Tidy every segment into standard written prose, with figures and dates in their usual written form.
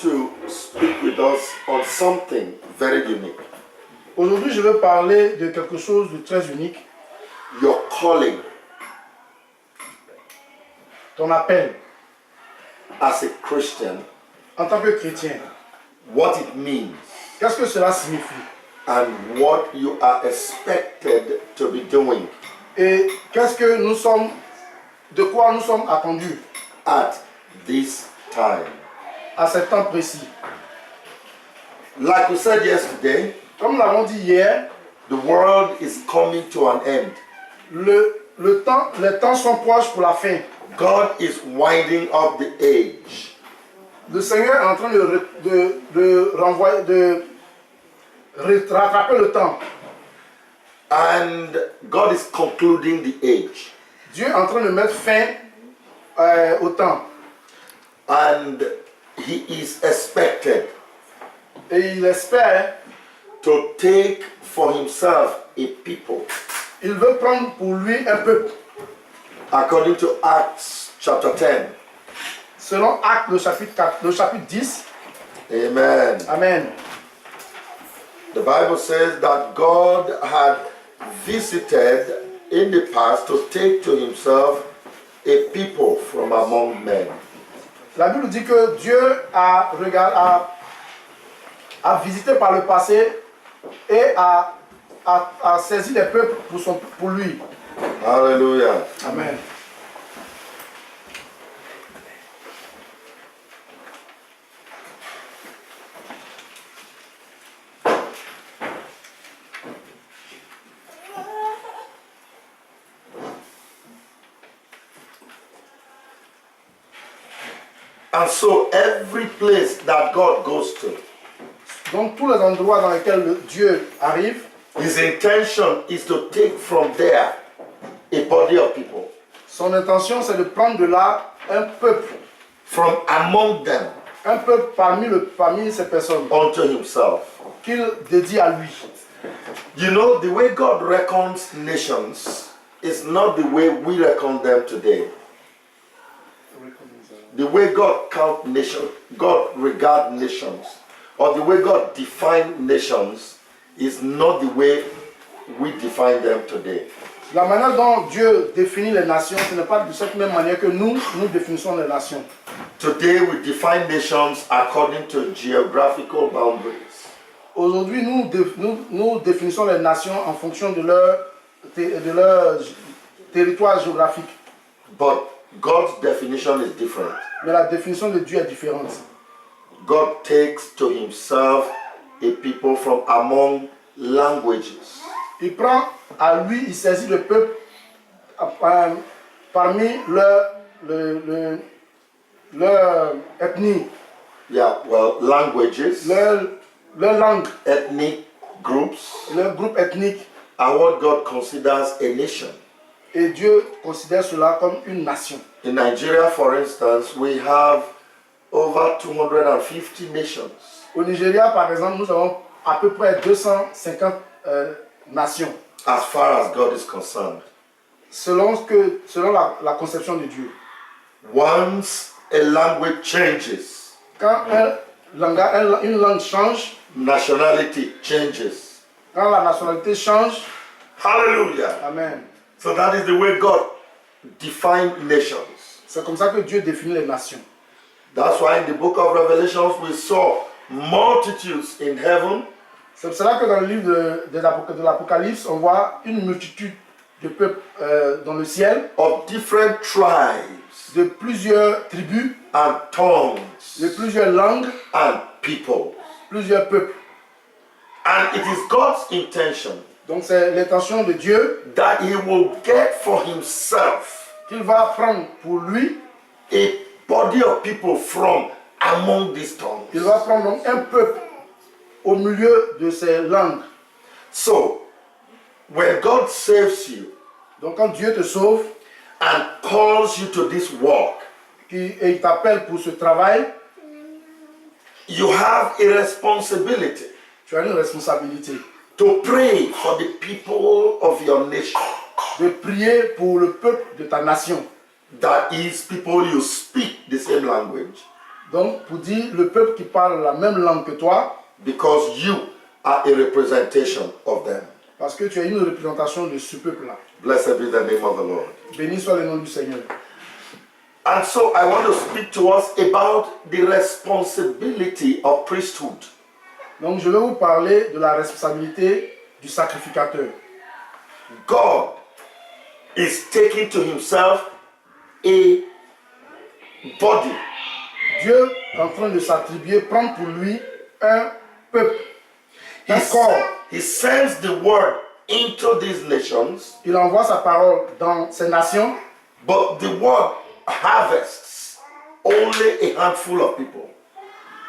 to speak with us on something very unique. Aujourd'hui, je veux parler de quelque chose de très unique. Your calling Ton appel as a Christian, en tant que chrétien. what it means, Qu'est-ce que cela signifie? and what you are expected to be doing Et qu'est-ce que nous sommes, de quoi nous sommes attendus at this time. à ce temps précis? Like we said yesterday, Comme nous l'avons dit hier, the world is coming to an end. les temps sont proches pour la fin. God is winding up the age. Le Seigneur est en train de renvoyer, de rattraper le temps. And God is concluding the age. Dieu est en train de mettre fin au temps. And He is expected Et il espère, to take for Himself a people. il veut prendre pour lui un peuple. According to Acts chapter 10. Selon Actes, le chapitre 10. Amen. Amen. The Bible says that God had visited in the past to take to Himself a people from among men. La Bible dit que Dieu a visité par le passé et a saisi des peuples pour lui. Hallelujah. Amen. And so every place that God goes to, Donc tous les endroits dans lesquels Dieu arrive, His intention is to take from there a body of people. son intention c'est de prendre de là un peuple. From among them Un peuple parmi ces personnes unto Himself. qu'il dédie à lui. You know, the way God reckons nations is not the way we reckon them today. The way God count nations, God regard nations, or the way God define nations is not the way we define them today. La manière dont Dieu définit les nations, ce n'est pas de cette même manière que nous définissons les nations. Today we define nations according to geographical boundaries. Aujourd'hui, nous définissons les nations en fonction de leur territoire géographique. But God's definition is different. Mais la définition de Dieu est différente. God takes to Himself a people from among languages. Il prend à lui, il saisit le peuple parmi leur ethnie, Yeah, well, languages, leur langue, ethnic groups, leur groupe ethnique. are what God considers a nation. Et Dieu considère cela comme une nation. In Nigeria, for instance, we have over 250 nations. Au Nigeria, par exemple, nous avons à peu près 250 nations, As far as God is concerned. selon la conception de Dieu. Once a language changes, Quand une langue change, nationality changes. quand la nationalité change, Hallelujah. amen. So that is the way God defined nations. C'est comme ça que Dieu définit les nations. That's why in the book of Revelations we saw multitudes in heaven. C'est pour cela que dans le livre de l'Apocalypse, on voit une multitude de peuples dans le ciel, Of different tribes de plusieurs tribus, and tongues de plusieurs langues, and people. plusieurs peuples. And it is God's intention Donc c'est l'intention de Dieu that He will get for Himself qu'il va prendre pour lui. a body of people from among these tongues. Il va prendre donc un peuple au milieu de ces langues. So, when God saves you Donc quand Dieu te sauve and calls you to this work, et il t'appelle pour ce travail, you have a responsibility tu as une responsabilité to pray for the people of your nation. de prier pour le peuple de ta nation. That is, people you speak the same language. Donc, pour dire le peuple qui parle la même langue que toi, because you are a representation of them. parce que tu es une représentation de ce peuple-là. Blessed be the name of the Lord. Béni soit le nom du Seigneur. And so I want to speak to us about the responsibility of priesthood. Donc, je vais vous parler de la responsabilité du sacrificateur. God is taking to himself a body. Dieu est en train de s'attribuer, prendre pour lui un peuple, He, un corps. he sends the word into these nations, Il envoie sa parole dans ces nations, but the word harvests only a handful of people.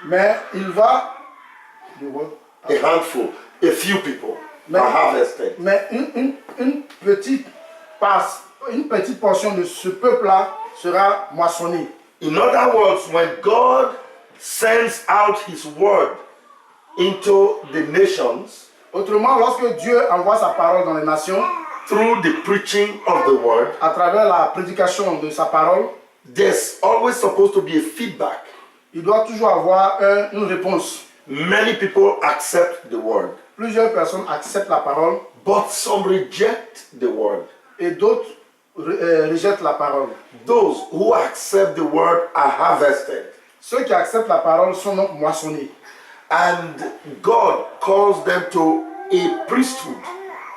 mais il va... A handful, a few people Mais- are harvested. Mais une petite passe, une petite portion de ce peuple-là sera moissonnée. In other words, when God sends out his word into the nations Autrement, lorsque Dieu envoie sa parole dans les nations, through the preaching of the word, à travers la prédication de sa parole, there's always supposed to be a feedback. il doit toujours avoir une réponse. Many people accept the word, Plusieurs personnes acceptent la parole but some reject the word. et d'autres rejettent la parole. Those who accept the word are harvested. Ceux qui acceptent la parole sont donc moissonnés. And God calls them to a priesthood.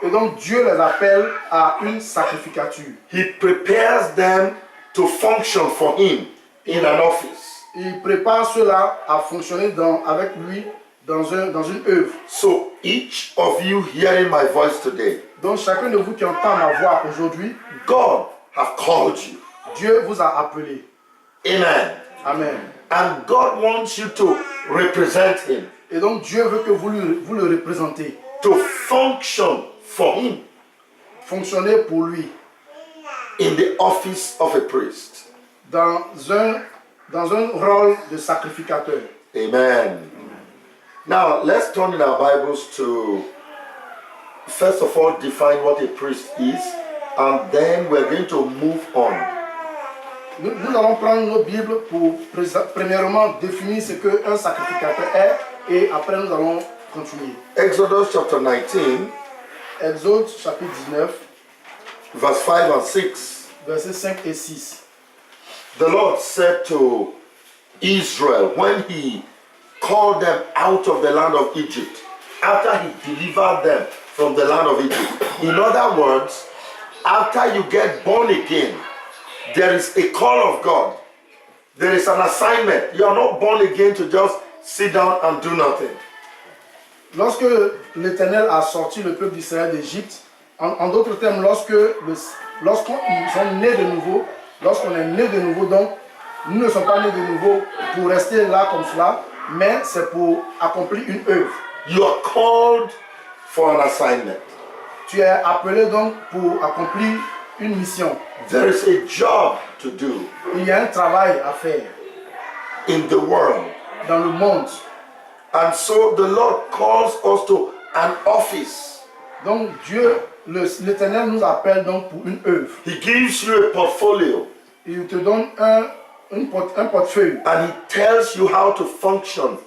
Et donc Dieu les appelle à une sacrificature. He prepares them to function for him in an office. Il prépare ceux-là à fonctionner avec lui dans une œuvre. So each of you hearing my voice today, Donc chacun de vous qui entend ma voix aujourd'hui, God have called you. Dieu vous a appelé. Amen. Amen. And God wants you to represent him, Et donc Dieu veut que vous le représentez. to function for him Fonctionnez pour lui in the office of a priest. dans un rôle de sacrificateur. Amen. Now let's turn in our Bibles to first of all define what a priest is, and then we're going to move on. Nous allons prendre nos Bibles pour premièrement définir ce qu'un sacrificateur est et après nous allons continuer. Exodus chapter 19, Exode chapitre 19, verse 5 and 6. versets 5 et 6. The Lord said to Israel when he called them out of the land of Egypt, after he delivered them from the land of Egypt. In other words, after you get born again, there is a call of God. There is an assignment. You are not born again to just sit down and do nothing. Lorsque l'Éternel a sorti le peuple d'Israël d'Égypte, en d'autres termes, lorsqu'on est né de nouveau, lorsqu'on est né de nouveau, donc nous ne sommes pas nés de nouveau pour rester là comme cela, mais c'est pour accomplir une œuvre. You are called for an assignment. Tu es appelé donc pour accomplir une mission. There is a job to do Il y a un travail à faire in the world. dans le monde. And so the Lord calls us to an office. Donc Dieu, l'Éternel nous appelle donc pour une œuvre. He gives you a portfolio Il te donne un portefeuille and he tells you how to function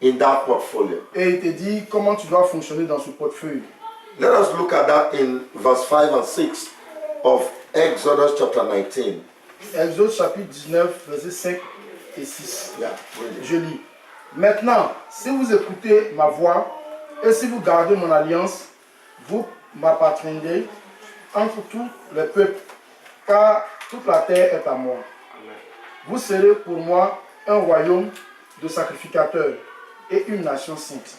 in that portfolio. et il te dit comment tu dois fonctionner dans ce portefeuille. Let us look at that in verse 5 and 6 of Exodus chapter 19. Exode chapitre 19, versets 5 et 6. Yeah, really. Je lis. Maintenant, si vous écoutez ma voix et si vous gardez mon alliance, vous m'appartiendrez entre tous les peuples, car toute la terre est à moi. Vous serez pour moi un royaume de sacrificateurs et une nation sainte.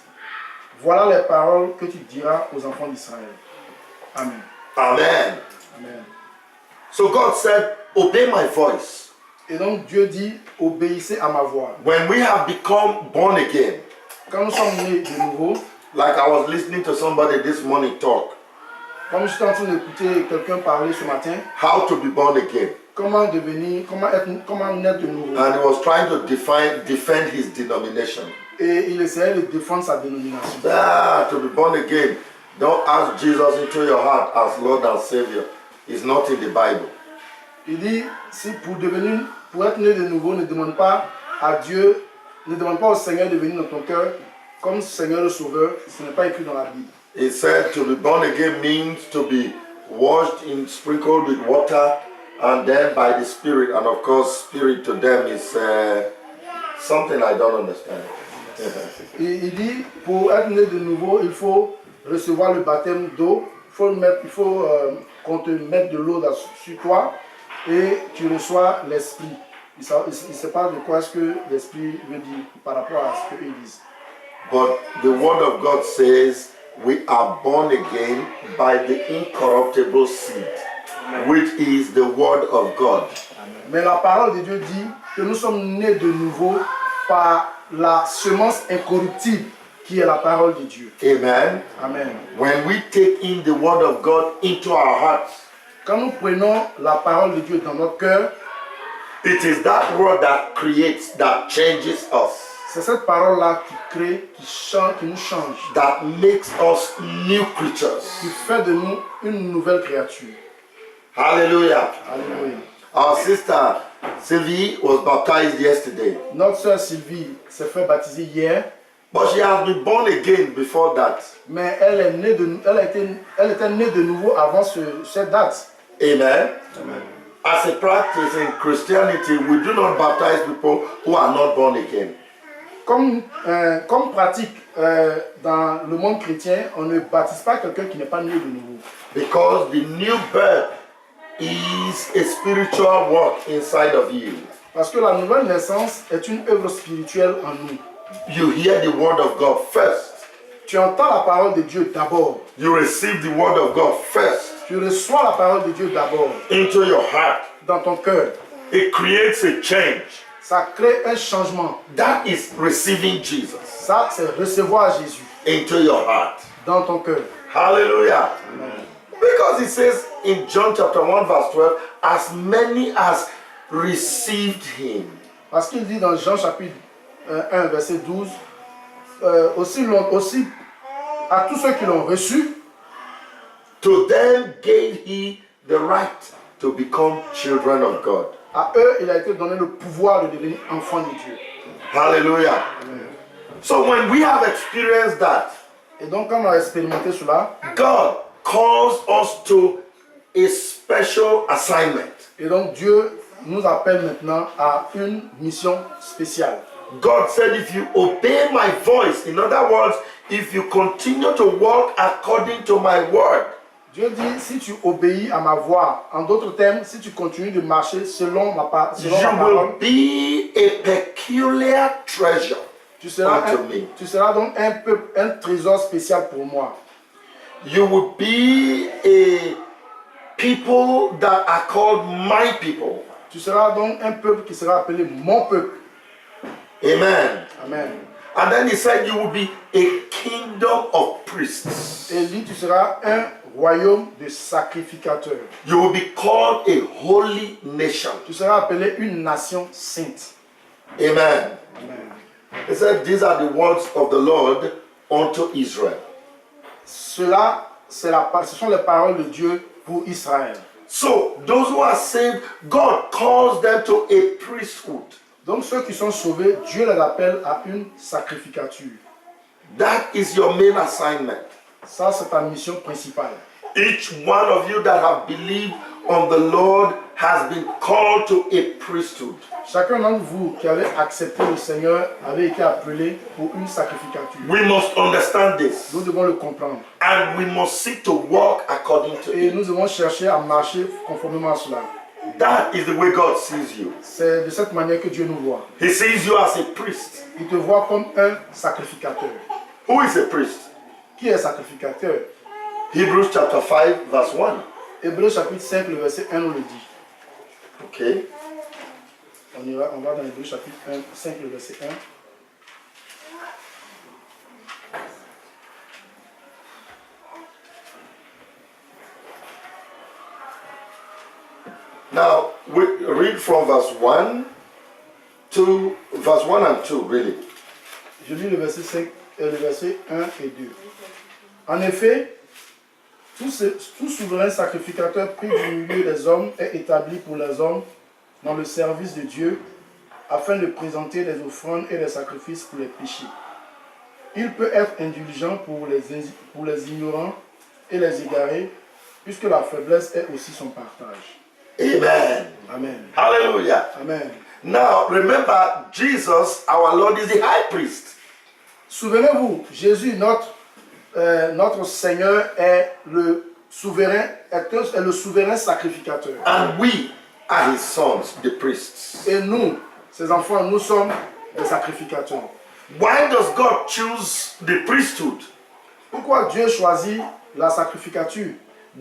Voilà les paroles que tu diras aux enfants d'Israël. Amen. Amen. Amen. So God said, obey my voice. Et donc Dieu dit, obéissez à ma voix. When we have become born again, Quand nous sommes nés de nouveau, like I was listening to somebody this morning talk, comme je suis en train d'écouter quelqu'un parler ce matin, how to be born again. comment naître de nouveau. And he was trying to defend his denomination. Et il essayait de défendre sa dénomination. To be born again, don't ask Jesus into your heart as Lord and Savior. It's not in the Bible. Il dit, si pour être né de nouveau, ne demande pas à Dieu, ne demande pas au Seigneur de venir dans ton cœur comme Seigneur le Sauveur. Ce n'est pas écrit dans la Bible. He said to be born again means to be washed in sprinkled with water and then by the Spirit. And of course, Spirit to them is something I don't understand. Et il dit, pour être né de nouveau, il faut recevoir le baptême d'eau. Il faut qu'on te mette de l'eau sur toi et tu reçois l'Esprit. Il ne sait pas de quoi est-ce que l'Esprit veut dire par rapport à ce qu'ils disent. But the Word of God says we are born again by the incorruptible seed, which is the Word of God. Mais la parole de Dieu dit que nous sommes nés de nouveau par la semence incorruptible qui est la parole de Dieu. Amen. Amen. When we take in the Word of God into our hearts, Quand nous prenons la parole de Dieu dans notre cœur, it is that Word that creates, that changes us, c'est cette parole-là qui crée, qui change, qui nous change, that makes us new creatures. qui fait de nous une nouvelle créature. Hallelujah. Alléluia. Our sister Sylvie was baptized yesterday, Notre sœur Sylvie s'est fait baptiser hier, but she has been born again before that. mais elle était née de nouveau avant cette date. Amen. As a practice in Christianity, we do not baptize people who are not born again. Comme pratique dans le monde chrétien, on ne baptise pas quelqu'un qui n'est pas né de nouveau. Because the new birth is a spiritual work inside of you. Parce que la nouvelle naissance est une œuvre spirituelle en nous. You hear the word of God first. Tu entends la parole de Dieu d'abord. You receive the word of God first Tu reçois la parole de Dieu d'abord into your heart. dans ton cœur. It creates a change. Ça crée un changement. That is receiving Jesus Ça, c'est recevoir Jésus into your heart. dans ton cœur. Hallelujah. Because it says in John chapter 1 verse 12, as many as received him. Parce qu'il dit dans Jean chapitre 1 verset 12, aussi à tous ceux qui l'ont reçu, To them gave he the right to become children of God. à eux il a été donné le pouvoir de devenir enfants de Dieu. Hallelujah. So when we have experienced that, Et donc quand on a expérimenté cela, God calls us to a special assignment. et donc Dieu nous appelle maintenant à une mission spéciale. God said, if you obey my voice, in other words, if you continue to walk according to my word, Dieu dit, si tu obéis à ma voix, en d'autres termes, si tu continues de marcher selon ma parole, you will be a peculiar treasure tu seras unto me. donc un trésor spécial pour moi. You will be a people that are called my people. Tu seras donc un peuple qui sera appelé mon peuple. Amen. Amen. And then he said, you will be a kingdom of priests. Et il dit, tu seras un royaume de sacrificateurs. You will be called a holy nation. Tu seras appelé une nation sainte. Amen. Amen. He said, these are the words of the Lord unto Israel. Ce sont les paroles de Dieu pour Israël. So, those who are saved, God calls them to a priesthood. Donc ceux qui sont sauvés, Dieu les appelle à une sacrificature. That is your main assignment. Ça, c'est ta mission principale. Each one of you that have believed on the Lord has been called to a priesthood. Chacun d'entre vous qui avez accepté le Seigneur avait été appelé pour une sacrificature. We must understand this. Nous devons le comprendre. And we must seek to walk according to Et it. nous devons chercher à marcher conformément à cela. That is the way God sees you. C'est de cette manière que Dieu nous voit. He sees you as a priest. Il te voit comme un sacrificateur. Who is a priest? Qui est sacrificateur? Hebrews chapter 5 verse 1. Hébreux chapitre 5, le verset 1 nous le dit. Okay. On va dans Hébreux chapitre 5, le verset 1. Now, we read from verse 1 to verse 1 and 2, really. Je lis le verset 5, le verset 1 et 2. En effet, tout souverain sacrificateur pris du milieu des hommes est établi pour les hommes dans le service de Dieu afin de présenter des offrandes et des sacrifices pour les péchés. Il peut être indulgent pour les ignorants et les égarés, puisque la faiblesse est aussi son partage. Amen. Amen. Hallelujah. Amen. Now, remember, Jesus, our Lord, is the high priest. Souvenez-vous, Jésus, notre Seigneur, est le souverain sacrificateur. And we are his sons, the priests. Et nous, ses enfants, nous sommes des sacrificateurs. Why does God choose the priesthood? Pourquoi Dieu choisit la sacrificature?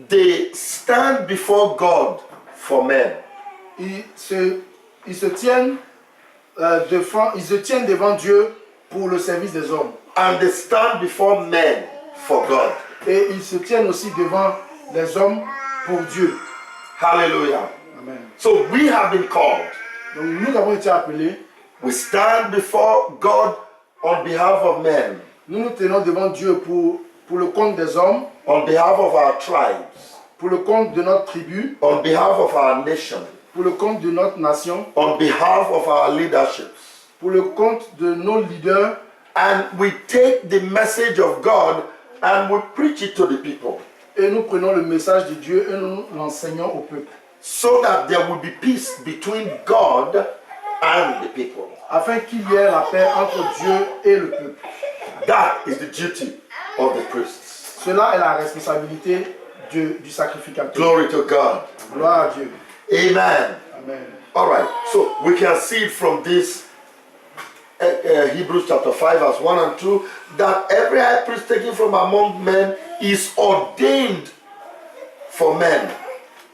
They stand before God for men. Ils se tiennent devant Dieu pour le service des hommes. And they stand before men for God. Et ils se tiennent aussi devant les hommes pour Dieu. Hallelujah. Amen. So we have been called. Donc nous avons été appelés. We stand before God on behalf of men, Nous nous tenons devant Dieu pour le compte des hommes, on behalf of our tribes, pour le compte de notre tribu, on behalf of our nation, pour le compte de notre nation, on behalf of our leaderships. pour le compte de nos leaders. And we take the message of God and we preach it to the people Et nous prenons le message de Dieu et nous l'enseignons au peuple. so that there will be peace between God and the people. Afin qu'il y ait la paix entre Dieu et le peuple. That is the duty of the priests. Cela est la responsabilité du sacrificateur. Glory to God. Gloire à Dieu. Amen. Amen. All right, so we can see it from this Hebrews chapter 5 verse 1 and 2 that every high priest taken from among men is ordained for men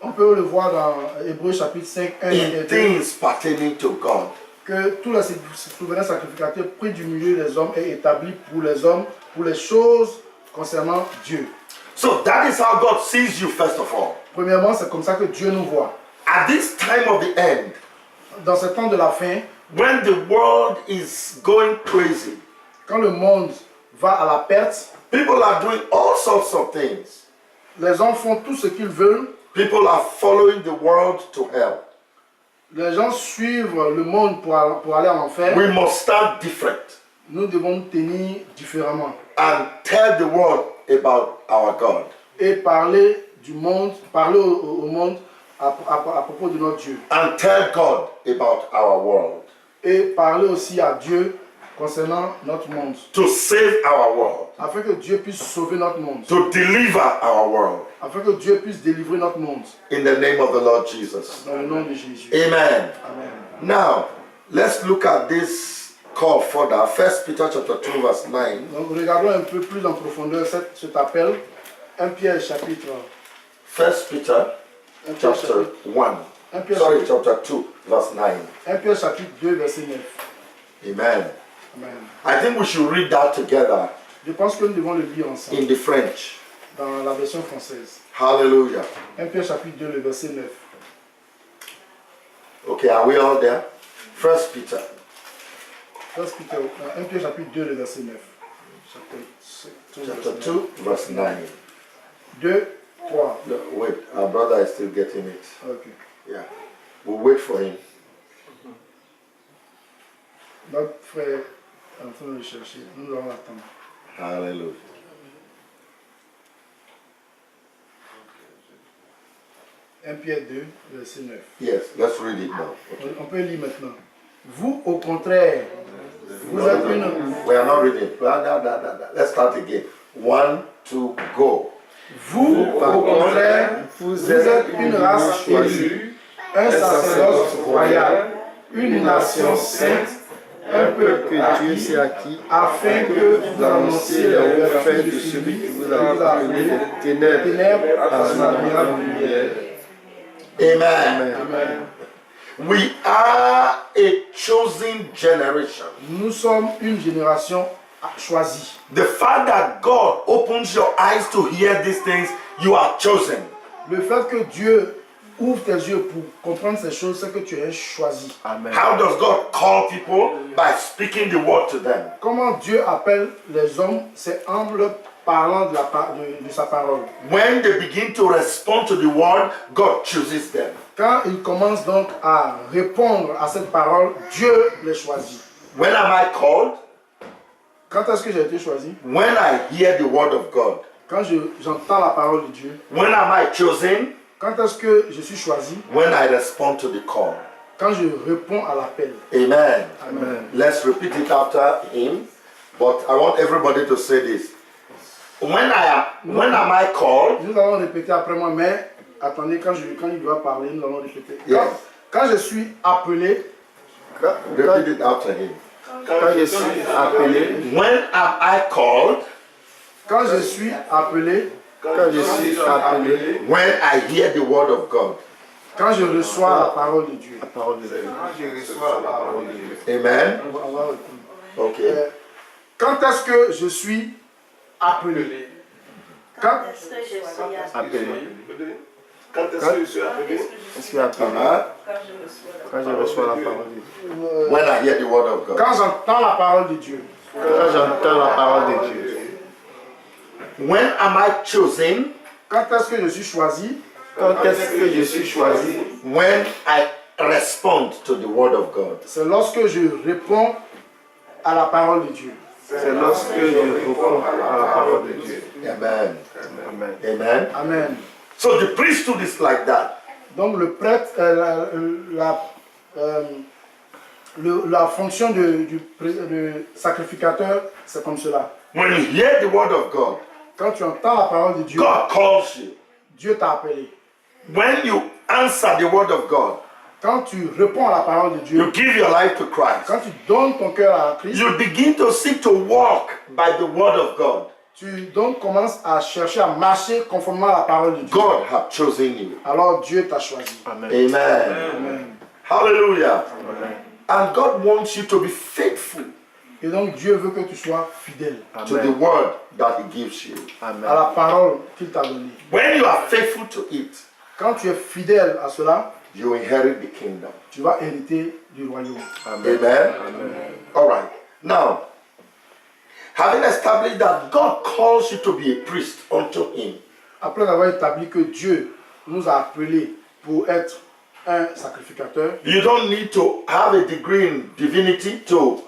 On peut le voir dans Hébreux chapitre 5, 1 et in 2, things pertaining to God. que tout le souverain sacrificateur pris du milieu des hommes est établi pour les hommes, pour les choses concernant Dieu. So that is how God sees you first of all. Premièrement, c'est comme ça que Dieu nous voit. At this time of the end, Dans ce temps de la fin, when the world is going crazy, quand le monde va à la perte, people are doing all sorts of things. les hommes font tout ce qu'ils veulent. People are following the world to hell. Les gens suivent le monde pour aller en enfer. We must stand different Nous devons nous tenir différemment and tell the world about our God. et parler du monde, parler au monde à propos de notre Dieu. And tell God about our world. Et parler aussi à Dieu concernant notre monde. To save our world. Afin que Dieu puisse sauver notre monde. To deliver our world. Afin que Dieu puisse délivrer notre monde. In the name of the Lord Jesus. Dans le nom de Jésus. Amen. Amen. Now, let's look at this call further. 1 Peter chapter 2 verse 9. Donc regardons un peu plus en profondeur cet appel. 1 Pierre chapitre 1 Peter 1 Pierre chapter chapitre, 1. Sorry, chapter 2 verse 9. 1 Pierre chapitre 2 verset 9. Amen. Amen. I think we should read that together Je pense que nous devons le lire ensemble in the French. dans la version française. Hallelujah. 1 Pierre chapitre 2 le verset 9. Okay, are we all there? 1 Peter 1 Pierre chapitre 2 le verset 9. chapter 2 verse 9. 2, 3. No, wait, our brother is still getting it. Ok. Yeah. We'll wait for him. Notre frère est en train de le chercher. Nous allons l'attendre. Hallelujah. Un Pierre 2, verset 9. Yes, let's read it now. Okay. On peut lire maintenant. Vous, au contraire, vous êtes une... We are not reading. Let's start again. 1, 2, go. Vous, au contraire, vous êtes une race élue, un sacerdoce royal, une nation sainte, un peuple que Dieu s'est acquis, afin que vous annonciez les fait vertus de de celui qui vous a a appelé des ténèbres à son admirable lumière. Amen. Amen. We are a chosen generation. Nous sommes une génération choisie. The fact that God opens your eyes to hear these things, you are chosen. Le fait que Dieu ouvre tes yeux pour comprendre ces choses, c'est que tu es choisi. Amen. How does God call people? By speaking the word to them. Comment Dieu appelle les hommes, c'est en leur parlant de sa parole. When they begin to respond to the word, God chooses them. Quand il commence donc à répondre à cette parole, Dieu les choisit. When am I called? Quand est-ce que j'ai été choisi? When I hear the word of God. Quand j'entends la parole de Dieu. When am I chosen? Quand est-ce que je suis choisi? When I respond to the call. Quand je réponds à l'appel. Amen. Amen. Let's repeat it after him. But I want everybody to say this. When am I called? Nous allons répéter après moi, mais attendez, quand il doit parler, nous allons répéter. Yes. Quand je suis appelé, Repeat it after him. Quand je suis appelé, When am I called? quand je suis appelé, When I hear the word of God. quand je reçois la parole de Dieu. la parole de Dieu. Amen. On va répondre. Okay. Quand est-ce que je suis appelé? Quand Est-ce que je suis appelé? Appelé. Quand est-ce que je suis appelé? Je suis appelé Uh-huh. Quand je reçois la quand je reçois la parole de Dieu. When I hear the word of God. Quand j'entends la parole de Dieu. Quand j'entends la parole de Dieu. When am I chosen? Quand est-ce que je suis choisi? Quand est-ce que je suis choisi? When I respond to the word of God. C'est lorsque je réponds à la parole de Dieu. C'est lorsque je réponds à la parole de Dieu. Amen. Amen. Amen. Amen. So the priesthood is like that. Donc le prêtre, la fonction du sacrificateur, c'est comme cela. When you hear the word of God, Quand tu entends la parole de Dieu, God calls you. Dieu t'a appelé. When you answer the word of God, Quand tu réponds à la parole de Dieu, you give your life to Christ. quand tu donnes ton cœur à Christ, You begin to seek to walk by the word of God. tu donc commences à chercher à marcher conformément à la parole de Dieu. God have chosen you. Alors Dieu t'a choisi. Amen. Amen. Amen. Hallelujah. Amen. And God wants you to be faithful Et donc Dieu veut que tu sois fidèle to the word that He gives you. à Amen. la parole qu'il t'a donnée. When you are faithful to it, Quand tu es fidèle à cela, you inherit the kingdom. tu vas hériter du royaume. Amen. All right. Now, having established that God calls you to be a priest unto Him, Après avoir établi que Dieu nous a appelés pour être un sacrificateur, you don't need to have a degree in divinity to,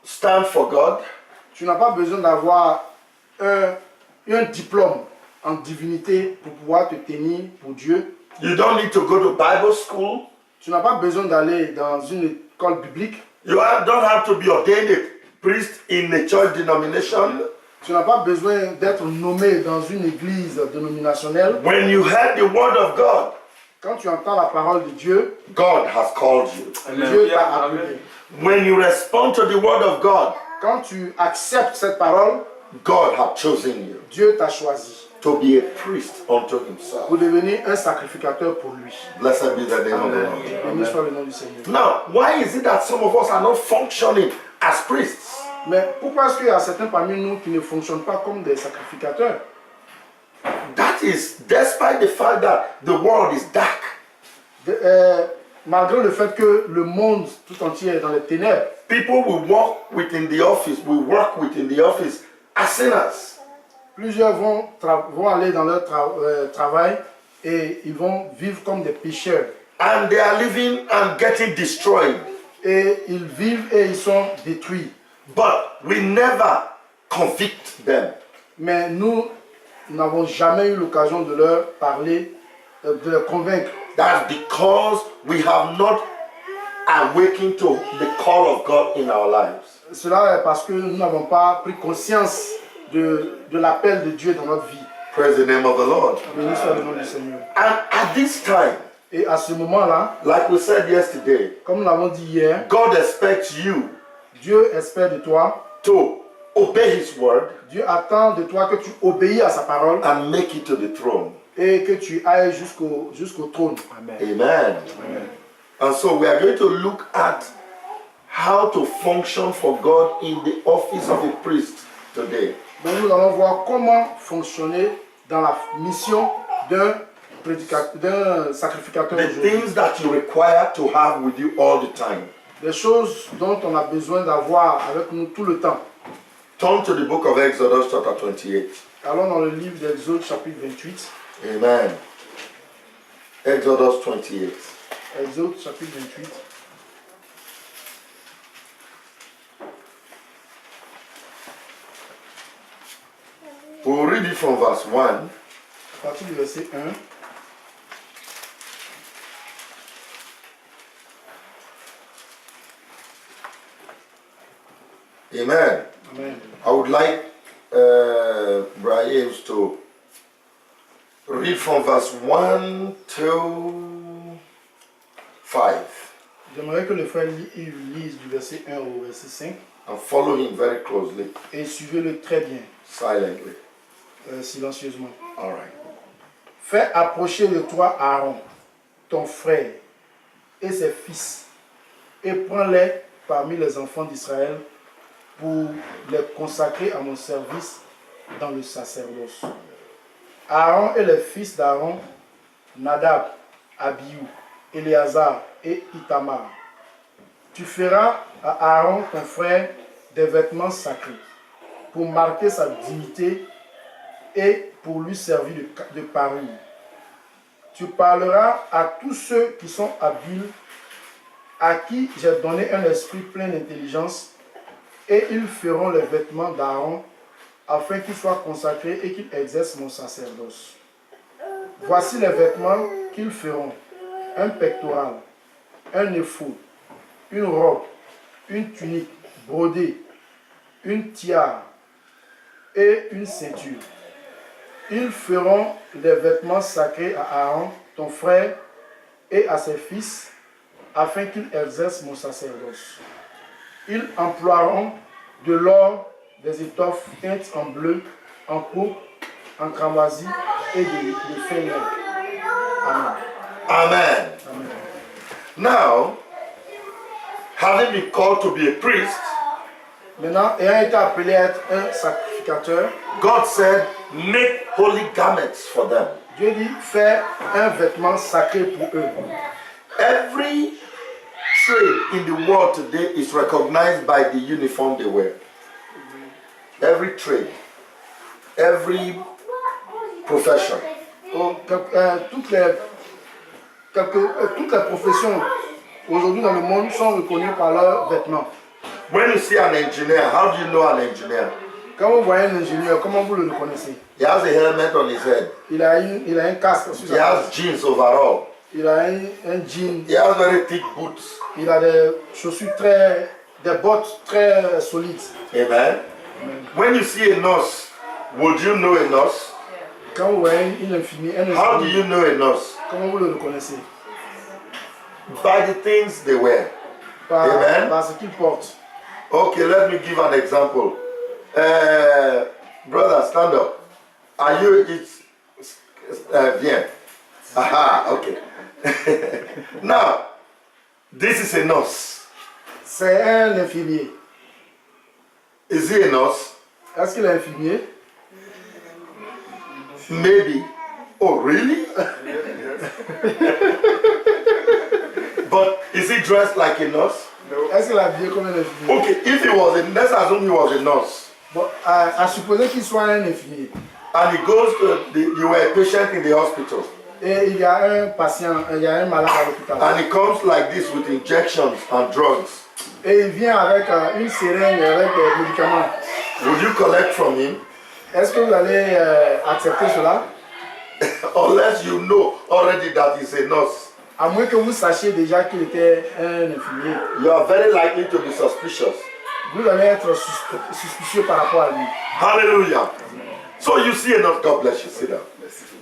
stand for God. tu n'as pas besoin d'avoir un diplôme en divinité pour pouvoir te tenir pour Dieu. You don't need to go to Bible school. Tu n'as pas besoin d'aller dans une école biblique. Don't have to be ordained a priest in a church denomination. Tu n'as pas besoin d'être nommé dans une église dénominationnelle. When you heard the word of God, Quand tu entends la parole de Dieu, God has called you. Dieu t'a appelé. When you respond to the word of God, Quand tu acceptes cette parole, God has chosen you Dieu t'a choisi to be a priest unto Himself. pour devenir un sacrificateur pour lui. Blessed be the name of the Lord. Béni soit le nom du Seigneur. Now, why is it that some of us are not functioning as priests? Mais pourquoi est-ce qu'il y a certains parmi nous qui ne fonctionnent pas comme des sacrificateurs? That is despite the fact that the world is dark. Malgré le fait que le monde tout entier est dans les ténèbres, People will work within the office as sinners. plusieurs vont aller dans leur travail et ils vont vivre comme des pécheurs. And they are living and getting destroyed. Et ils vivent et ils sont détruits. But we never convict them. Mais nous n'avons jamais eu l'occasion de leur parler, de les convaincre. That's because we have not awakened to the call of God in our lives. Cela est parce que nous n'avons pas pris conscience de l'appel de Dieu dans notre vie. Praise the name of the Lord. Béni soit le nom du Seigneur. And at this time, Et à ce moment-là, like we said yesterday, comme nous l'avons dit hier, God expects you Dieu espère de toi, to obey His word Dieu attend de toi que tu obéis à sa parole and make it to the throne. et que tu ailles jusqu'au trône. Amen. And so we are going to look at how to function for God in the office of a priest today. Donc nous allons voir comment fonctionner dans la mission d'un sacrificateur The aujourd'hui. things that you require to have with you all the time. Des choses dont on a besoin d'avoir avec nous tout le temps. Turn to the book of Exodus chapter 28. Allons dans le livre d'Exode chapitre 28. Amen. Exodus 28. Exode chapitre 28. We'll read it from verse 1. À partir du verset 1. Amen. Amen. I would like Brian to read from verse 1 to 5 J'aimerais que le frère Yves lise du verset 1 au verset 5 and follow him very closely, et suivez-le très bien, silently. silencieusement. All right. Fais approcher de toi Aaron, ton frère, et ses fils, et prends-les parmi les enfants d'Israël pour les consacrer à mon service dans le sacerdoce. Aaron et les fils d'Aaron, Nadab, Abihu, Éléazar et Itamar. Tu feras à Aaron, ton frère, des vêtements sacrés pour marquer sa dignité et pour lui servir de parure. Tu parleras à tous ceux qui sont habiles, à qui j'ai donné un esprit plein d'intelligence, et ils feront les vêtements d'Aaron afin qu'il soit consacré et qu'il exerce mon sacerdoce. Voici les vêtements qu'ils feront: un pectoral, un éphod, une robe, une tunique brodée, une tiare et une ceinture. Ils feront les vêtements sacrés à Aaron, ton frère, et à ses fils, afin qu'ils exercent mon sacerdoce. Ils emploieront de l'or, des étoffes teintes en bleu, en pourpre, en cramoisi et de fin lin. Amen. Amen. Amen. Now, having been called to be a priest, Maintenant, ayant été appelé à être un sacrificateur, God said, make holy garments for them. Dieu dit, fais un vêtement sacré pour eux. Every trade in the world today is recognized by the uniform they wear. Every trade, every profession. Toutes les professions aujourd'hui dans le monde sont reconnues par leurs vêtements. When you see an engineer, how do you know an engineer? Quand vous voyez un ingénieur, comment vous le reconnaissez? He has a helmet on his head. Il a un casque sur He sa tête. has jeans overall. Il a un jean. He has very thick boots. Il a des chaussures des bottes très solides. Amen. When you see a nurse, would you know a nurse? Quand vous voyez une infirmière, How do you know a nurse? comment vous le reconnaissez? By the things they wear. Amen. Par ce qu'il porte. Okay, let me give an example. Brother, stand up. Are you Viens. Aha, okay. Now, this is a nurse. C'est un infirmier. Is he a nurse? Est-ce qu'il est infirmier? Maybe. Oh, really? But is he dressed like a nurse? Est-ce qu'il est habillé comme un infirmier? Okay, if he was let's assume he was a nurse. Bon, à supposer qu'il soit un infirmier. And he goes to, you were a patient in the hospital. Et il y a un patient, il y a un malade à l'hôpital. And he comes like this with injections and drugs. Et il vient avec une seringue avec des médicaments. Would you collect from him? Est-ce que vous allez accepter cela? Unless you know already that he's a nurse. À moins que vous sachiez déjà qu'il était un infirmier. You are very likely to be suspicious. Vous allez être suspicieux par rapport à lui. Hallelujah. So you see a nurse, God bless you, sit down.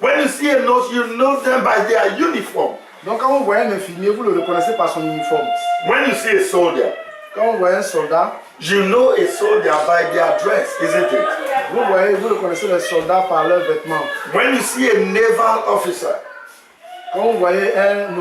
When you see a nurse, you know them by their uniform. Donc quand vous voyez un infirmier, vous le reconnaissez par son uniforme. When you see a soldier, Quand vous voyez un soldat, you know a soldier by their dress, isn't it? vous reconnaissez les soldats par leurs vêtements. When you see a naval officer, Quand vous voyez un